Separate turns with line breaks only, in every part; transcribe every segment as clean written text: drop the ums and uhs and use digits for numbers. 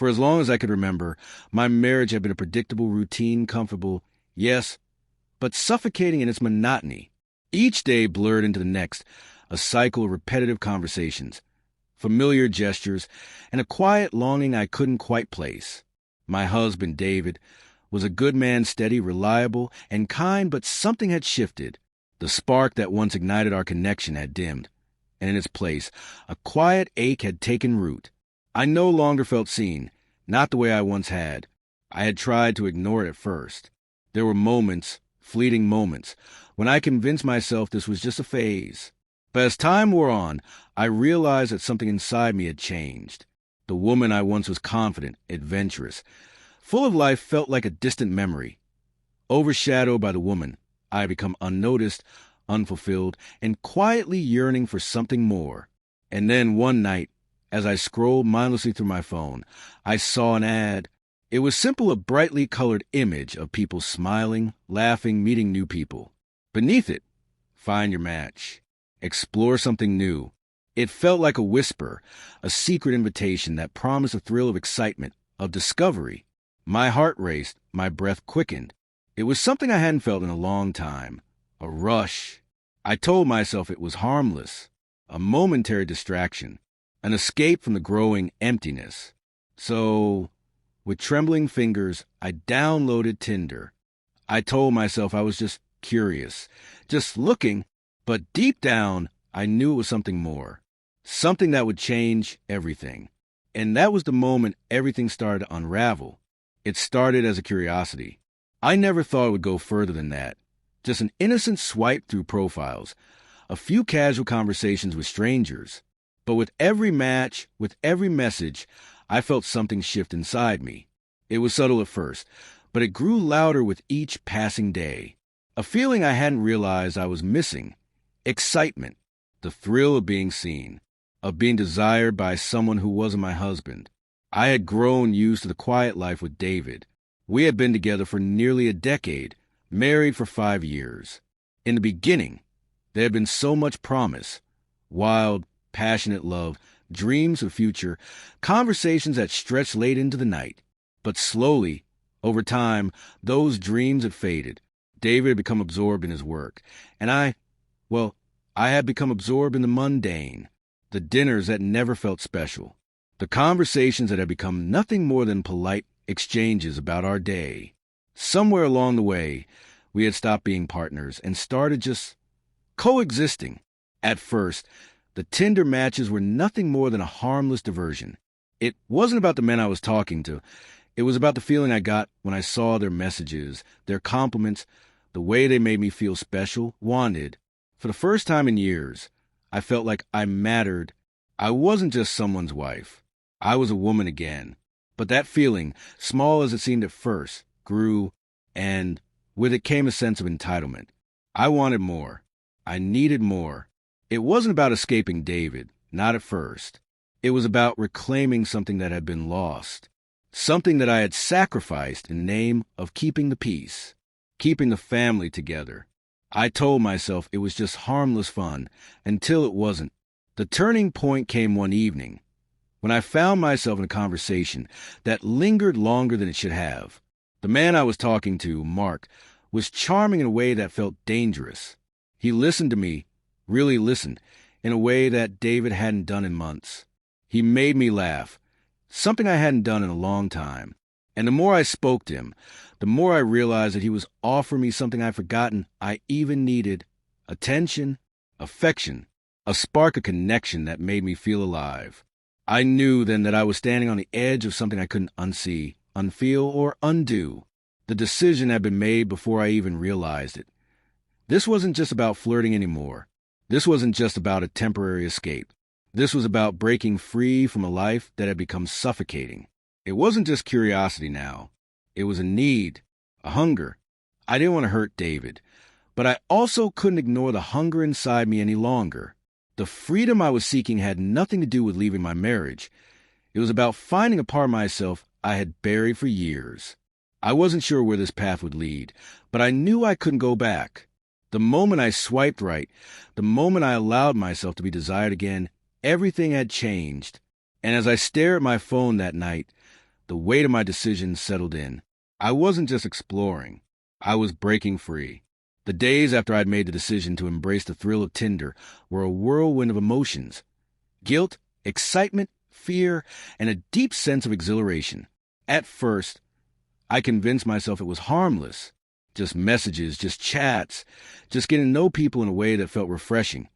For as long as I could remember, my marriage had been a predictable routine, comfortable, yes, but suffocating in its monotony. Each day blurred into the next, a cycle of repetitive conversations, familiar gestures, and a quiet longing I couldn't quite place. My husband, David, was a good man, steady, reliable, and kind, but something had shifted. The spark that once ignited our connection had dimmed, and in its place, a quiet ache had taken root. I no longer felt seen, not the way I once had. I had tried to ignore it at first. There were moments, fleeting moments, when I convinced myself this was just a phase. But as time wore on, I realized that something inside me had changed. The woman I once was confident, adventurous, full of life felt like a distant memory. Overshadowed by the woman, I had become unnoticed, unfulfilled, and quietly yearning for something more. And then one night, as I scrolled mindlessly through my phone, I saw an ad. It was simply a brightly colored image of people smiling, laughing, meeting new people. Beneath it, find your match. Explore something new. It felt like a whisper, a secret invitation that promised a thrill of excitement, of discovery. My heart raced, my breath quickened. It was something I hadn't felt in a long time. A rush. I told myself it was harmless, a momentary distraction, an escape from the growing emptiness. So, with trembling fingers, I downloaded Tinder. I told myself I was just curious, just looking, but deep down, I knew it was something more, something that would change everything. And that was the moment everything started to unravel. It started as a curiosity. I never thought it would go further than that. Just an innocent swipe through profiles, a few casual conversations with strangers. But with every match, with every message, I felt something shift inside me. It was subtle at first, but it grew louder with each passing day. A feeling I hadn't realized I was missing. Excitement, the thrill of being seen, of being desired by someone who wasn't my husband. I had grown used to the quiet life with David. We had been together for nearly a decade, married for 5 years. In the beginning, there had been so much promise, wild, passionate love, dreams of future, conversations that stretched late into the night. But slowly, over time, those dreams had faded. David had become absorbed in his work, and I had become absorbed in the mundane, the dinners that never felt special, the conversations that had become nothing more than polite exchanges about our day. Somewhere along the way, we had stopped being partners and started just coexisting. At first, the Tinder matches were nothing more than a harmless diversion. It wasn't about the men I was talking to. It was about the feeling I got when I saw their messages, their compliments, the way they made me feel special, wanted. For the first time in years, I felt like I mattered. I wasn't just someone's wife. I was a woman again. But that feeling, small as it seemed at first, grew, and with it came a sense of entitlement. I wanted more. I needed more. It wasn't about escaping David, not at first. It was about reclaiming something that had been lost, something that I had sacrificed in the name of keeping the peace, keeping the family together. I told myself it was just harmless fun, until it wasn't. The turning point came one evening, when I found myself in a conversation that lingered longer than it should have. The man I was talking to, Mark, was charming in a way that felt dangerous. He listened to me, really listened, in a way that David hadn't done in months. He made me laugh, something I hadn't done in a long time. And the more I spoke to him, the more I realized that he was offering me something I'd forgotten I even needed: attention, affection, a spark of connection that made me feel alive. I knew then that I was standing on the edge of something I couldn't unsee, unfeel, or undo. The decision had been made before I even realized it. This wasn't just about flirting anymore. This wasn't just about a temporary escape. This was about breaking free from a life that had become suffocating. It wasn't just curiosity now. It was a need, a hunger. I didn't want to hurt David, but I also couldn't ignore the hunger inside me any longer. The freedom I was seeking had nothing to do with leaving my marriage. It was about finding a part of myself I had buried for years. I wasn't sure where this path would lead, but I knew I couldn't go back. The moment I swiped right, the moment I allowed myself to be desired again, everything had changed. And as I stared at my phone that night, the weight of my decision settled in. I wasn't just exploring. I was breaking free. The days after I'd made the decision to embrace the thrill of Tinder were a whirlwind of emotions. Guilt, excitement, fear, and a deep sense of exhilaration. At first, I convinced myself it was harmless. Just messages, just chats, just getting to know people in a way that felt refreshing.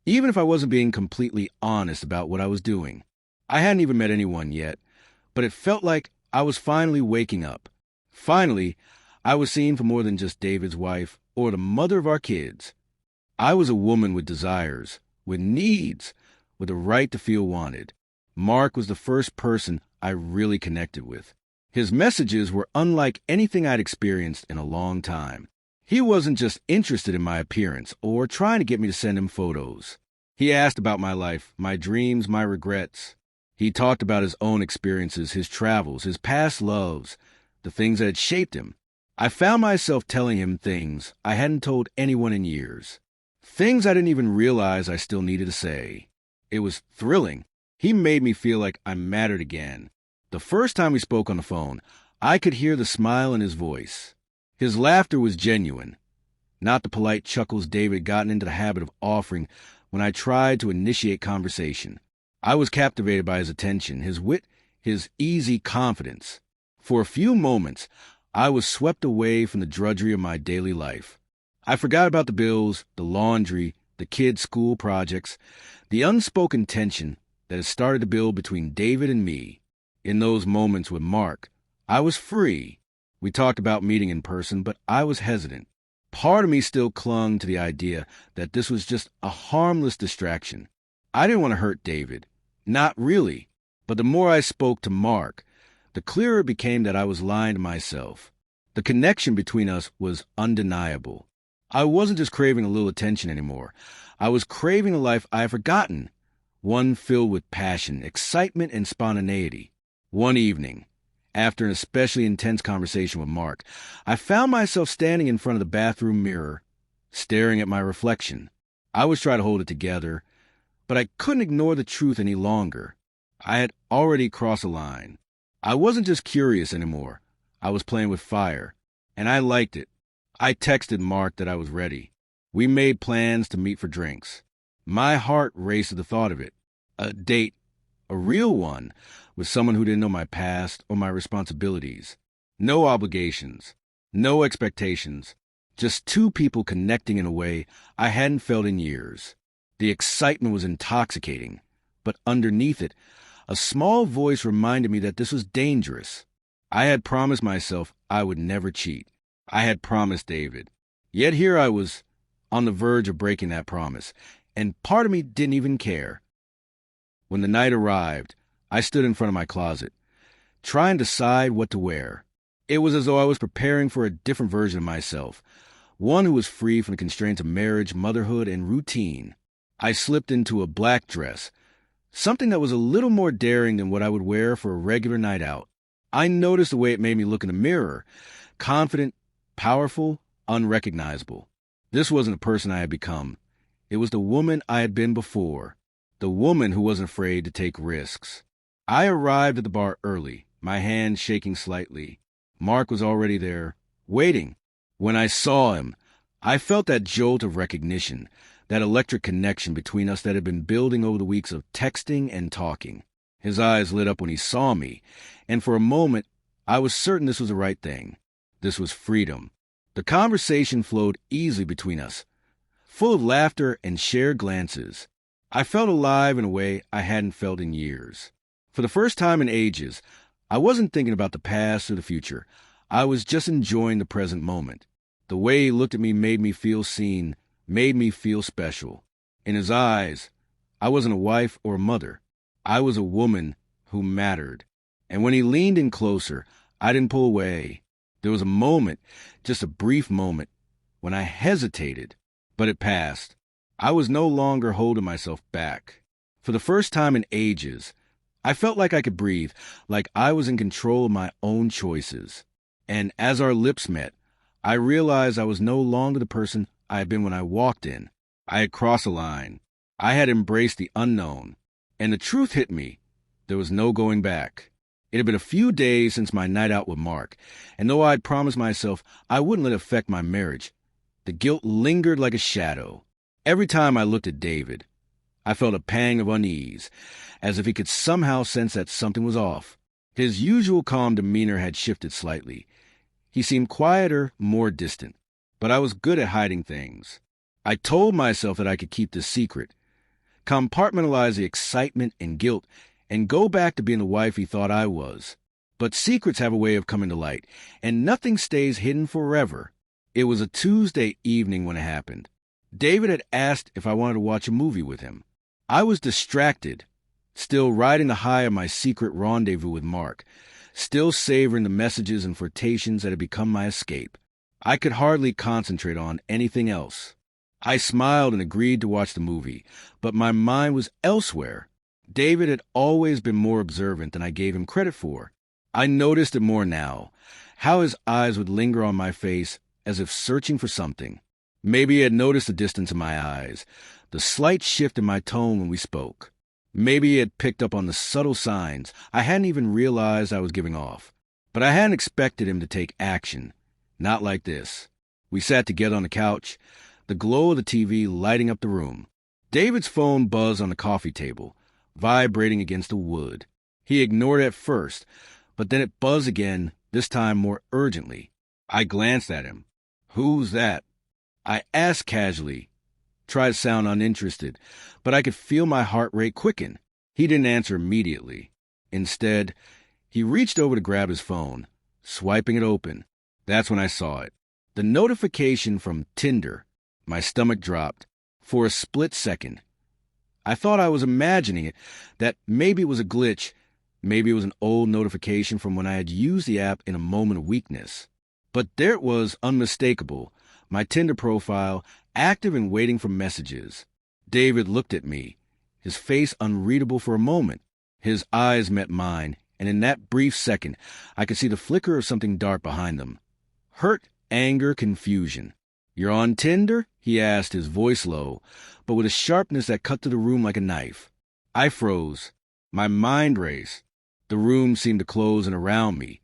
Even if I wasn't being completely honest about what I was doing. I hadn't even met anyone yet, but it felt like I was finally waking up. Finally, I was seen for more than just David's wife or the mother of our kids. I was a woman with desires, with needs, with a right to feel wanted. Mark was the first person I really connected with. His messages were unlike anything I'd experienced in a long time. He wasn't just interested in my appearance or trying to get me to send him photos. He asked about my life, my dreams, my regrets. He talked about his own experiences, his travels, his past loves, the things that had shaped him. I found myself telling him things I hadn't told anyone in years. Things I didn't even realize I still needed to say. It was thrilling. He made me feel like I mattered again. The first time we spoke on the phone, I could hear the smile in his voice. His laughter was genuine, not the polite chuckles David had gotten into the habit of offering when I tried to initiate conversation. I was captivated by his attention, his wit, his easy confidence. For a few moments, I was swept away from the drudgery of my daily life. I forgot about the bills, the laundry, the kids' school projects, the unspoken tension that had started to build between David and me. In those moments with Mark, I was free. We talked about meeting in person, but I was hesitant. Part of me still clung to the idea that this was just a harmless distraction. I didn't want to hurt David. Not really. But the more I spoke to Mark, the clearer it became that I was lying to myself. The connection between us was undeniable. I wasn't just craving a little attention anymore. I was craving a life I had forgotten, one filled with passion, excitement, and spontaneity. One evening, after an especially intense conversation with Mark, I found myself standing in front of the bathroom mirror, staring at my reflection. I was trying to hold it together, but I couldn't ignore the truth any longer. I had already crossed a line. I wasn't just curious anymore. I was playing with fire, and I liked it. I texted Mark that I was ready. We made plans to meet for drinks. My heart raced at the thought of it. A date, a real one, with someone who didn't know my past or my responsibilities. No obligations, no expectations, just two people connecting in a way I hadn't felt in years. The excitement was intoxicating, but underneath it, a small voice reminded me that this was dangerous. I had promised myself I would never cheat. I had promised David. Yet here I was, on the verge of breaking that promise, and part of me didn't even care. When the night arrived, I stood in front of my closet, trying to decide what to wear. It was as though I was preparing for a different version of myself, one who was free from the constraints of marriage, motherhood, and routine. I slipped into a black dress, something that was a little more daring than what I would wear for a regular night out. I noticed the way it made me look in the mirror, confident, powerful, unrecognizable. This wasn't the person I had become. It was the woman I had been before, the woman who wasn't afraid to take risks. I arrived at the bar early, my hand shaking slightly. Mark was already there, waiting. When I saw him, I felt that jolt of recognition, that electric connection between us that had been building over the weeks of texting and talking. His eyes lit up when he saw me, and for a moment, I was certain this was the right thing. This was freedom. The conversation flowed easily between us, full of laughter and shared glances. I felt alive in a way I hadn't felt in years. For the first time in ages, I wasn't thinking about the past or the future. I was just enjoying the present moment. The way he looked at me made me feel seen, made me feel special. In his eyes, I wasn't a wife or a mother. I was a woman who mattered. And when he leaned in closer, I didn't pull away. There was a moment, just a brief moment, when I hesitated, but it passed. I was no longer holding myself back. For the first time in ages, I felt like I could breathe, like I was in control of my own choices. And as our lips met, I realized I was no longer the person I had been when I walked in. I had crossed a line. I had embraced the unknown. And the truth hit me. There was no going back. It had been a few days since my night out with Mark, and though I'd promised myself I wouldn't let it affect my marriage, the guilt lingered like a shadow. Every time I looked at David, I felt a pang of unease, as if he could somehow sense that something was off. His usual calm demeanor had shifted slightly. He seemed quieter, more distant, but I was good at hiding things. I told myself that I could keep this secret, compartmentalize the excitement and guilt, and go back to being the wife he thought I was. But secrets have a way of coming to light, and nothing stays hidden forever. It was a Tuesday evening when it happened. David had asked if I wanted to watch a movie with him. I was distracted, still riding the high of my secret rendezvous with Mark, still savoring the messages and flirtations that had become my escape. I could hardly concentrate on anything else. I smiled and agreed to watch the movie, but my mind was elsewhere. David had always been more observant than I gave him credit for. I noticed it more now, how his eyes would linger on my face as if searching for something. Maybe he had noticed the distance in my eyes, the slight shift in my tone when we spoke. Maybe he had picked up on the subtle signs I hadn't even realized I was giving off. But I hadn't expected him to take action. Not like this. We sat together on the couch, the glow of the TV lighting up the room. David's phone buzzed on the coffee table, vibrating against the wood. He ignored it at first, but then it buzzed again, this time more urgently. I glanced at him. "Who's that?" I asked casually, tried to sound uninterested, but I could feel my heart rate quicken. He didn't answer immediately. Instead, he reached over to grab his phone, swiping it open. That's when I saw it. The notification from Tinder. My stomach dropped. For a split second, I thought I was imagining it, that maybe it was a glitch, maybe it was an old notification from when I had used the app in a moment of weakness. But there it was, unmistakable, my Tinder profile, active and waiting for messages. David looked at me, his face unreadable for a moment. His eyes met mine, and in that brief second, I could see the flicker of something dark behind them. Hurt, anger, confusion. "You're on Tinder?" he asked, his voice low, but with a sharpness that cut to the room like a knife. I froze. My mind raced. The room seemed to close in around me,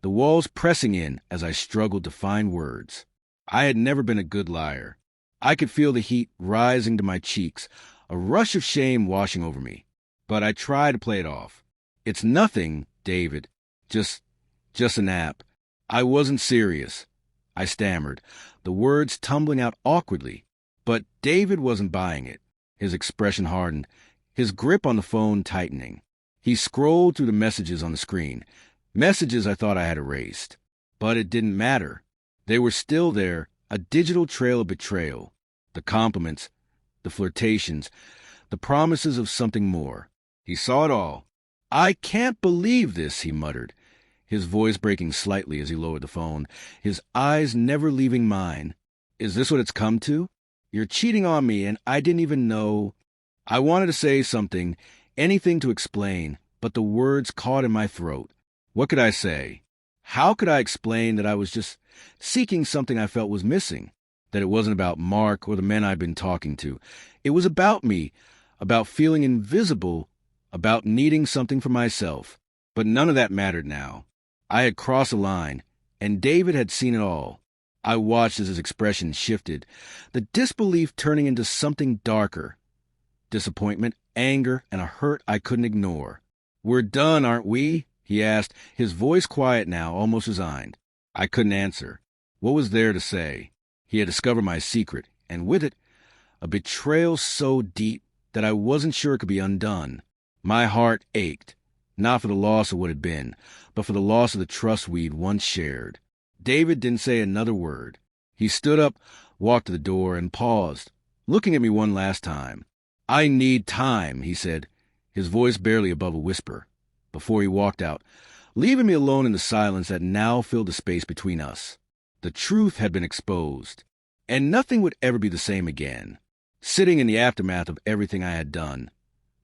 the walls pressing in as I struggled to find words. I had never been a good liar. I could feel the heat rising to my cheeks, a rush of shame washing over me. But I tried to play it off. "It's nothing, David. Just an app. I wasn't serious," I stammered, the words tumbling out awkwardly. But David wasn't buying it. His expression hardened, his grip on the phone tightening. He scrolled through the messages on the screen, messages I thought I had erased. But it didn't matter. They were still there, a digital trail of betrayal. The compliments, the flirtations, the promises of something more. He saw it all. "I can't believe this," he muttered, his voice breaking slightly as he lowered the phone, his eyes never leaving mine. "Is this what it's come to? You're cheating on me, and I didn't even know." I wanted to say something, anything to explain, but the words caught in my throat. What could I say? How could I explain that I was just seeking something I felt was missing? That it wasn't about Mark or the men I'd been talking to. It was about me, about feeling invisible, about needing something for myself. But none of that mattered now. I had crossed a line, and David had seen it all. I watched as his expression shifted, the disbelief turning into something darker. Disappointment, anger, and a hurt I couldn't ignore. "We're done, aren't we?" he asked, his voice quiet now, almost resigned. I couldn't answer. What was there to say? He had discovered my secret, and with it, a betrayal so deep that I wasn't sure it could be undone. My heart ached, not for the loss of what had been, but for the loss of the trust we'd once shared. David didn't say another word. He stood up, walked to the door, and paused, looking at me one last time. "I need time," he said, his voice barely above a whisper, before he walked out, leaving me alone in the silence that now filled the space between us. The truth had been exposed, and nothing would ever be the same again. Sitting in the aftermath of everything I had done,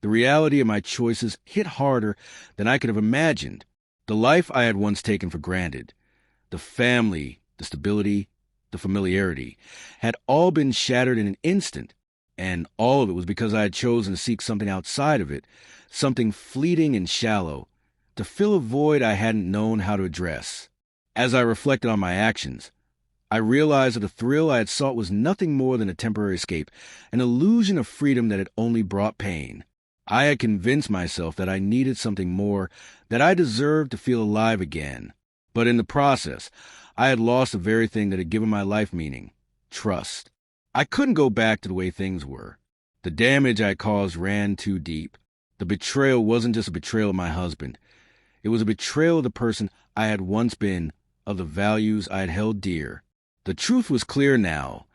the reality of my choices hit harder than I could have imagined. The life I had once taken for granted, the family, the stability, the familiarity, had all been shattered in an instant, and all of it was because I had chosen to seek something outside of it, something fleeting and shallow, to fill a void I hadn't known how to address. As I reflected on my actions, I realized that the thrill I had sought was nothing more than a temporary escape, an illusion of freedom that had only brought pain. I had convinced myself that I needed something more, that I deserved to feel alive again. But in the process, I had lost the very thing that had given my life meaning: trust. I couldn't go back to the way things were. The damage I caused ran too deep. The betrayal wasn't just a betrayal of my husband. It was a betrayal of the person I had once been, of the values I had held dear. The truth was clear now.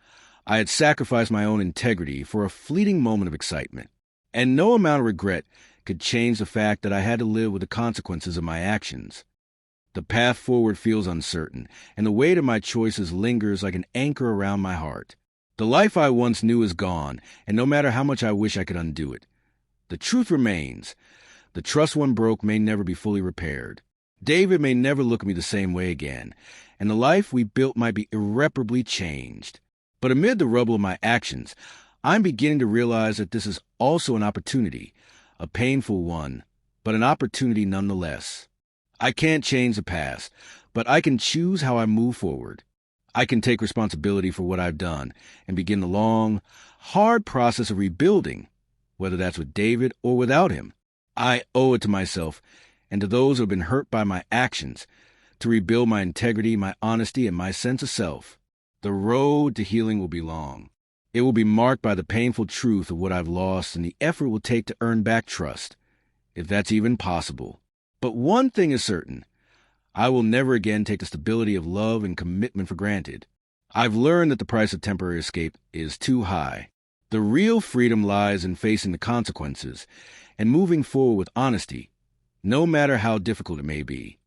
I had sacrificed my own integrity for a fleeting moment of excitement. And no amount of regret could change the fact that I had to live with the consequences of my actions. The path forward feels uncertain, and the weight of my choices lingers like an anchor around my heart. The life I once knew is gone, and no matter how much I wish I could undo it. The truth remains. The trust one broke may never be fully repaired. David may never look at me the same way again, and the life we built might be irreparably changed. But amid the rubble of my actions, I'm beginning to realize that this is also an opportunity, a painful one, but an opportunity nonetheless. I can't change the past, but I can choose how I move forward. I can take responsibility for what I've done and begin the long, hard process of rebuilding, whether that's with David or without him. I owe it to myself and to those who have been hurt by my actions to rebuild my integrity, my honesty, and my sense of self. The road to healing will be long. It will be marked by the painful truth of what I've lost and the effort it will take to earn back trust, if that's even possible. But one thing is certain. I will never again take the stability of love and commitment for granted. I've learned that the price of temporary escape is too high. The real freedom lies in facing the consequences and moving forward with honesty, no matter how difficult it may be.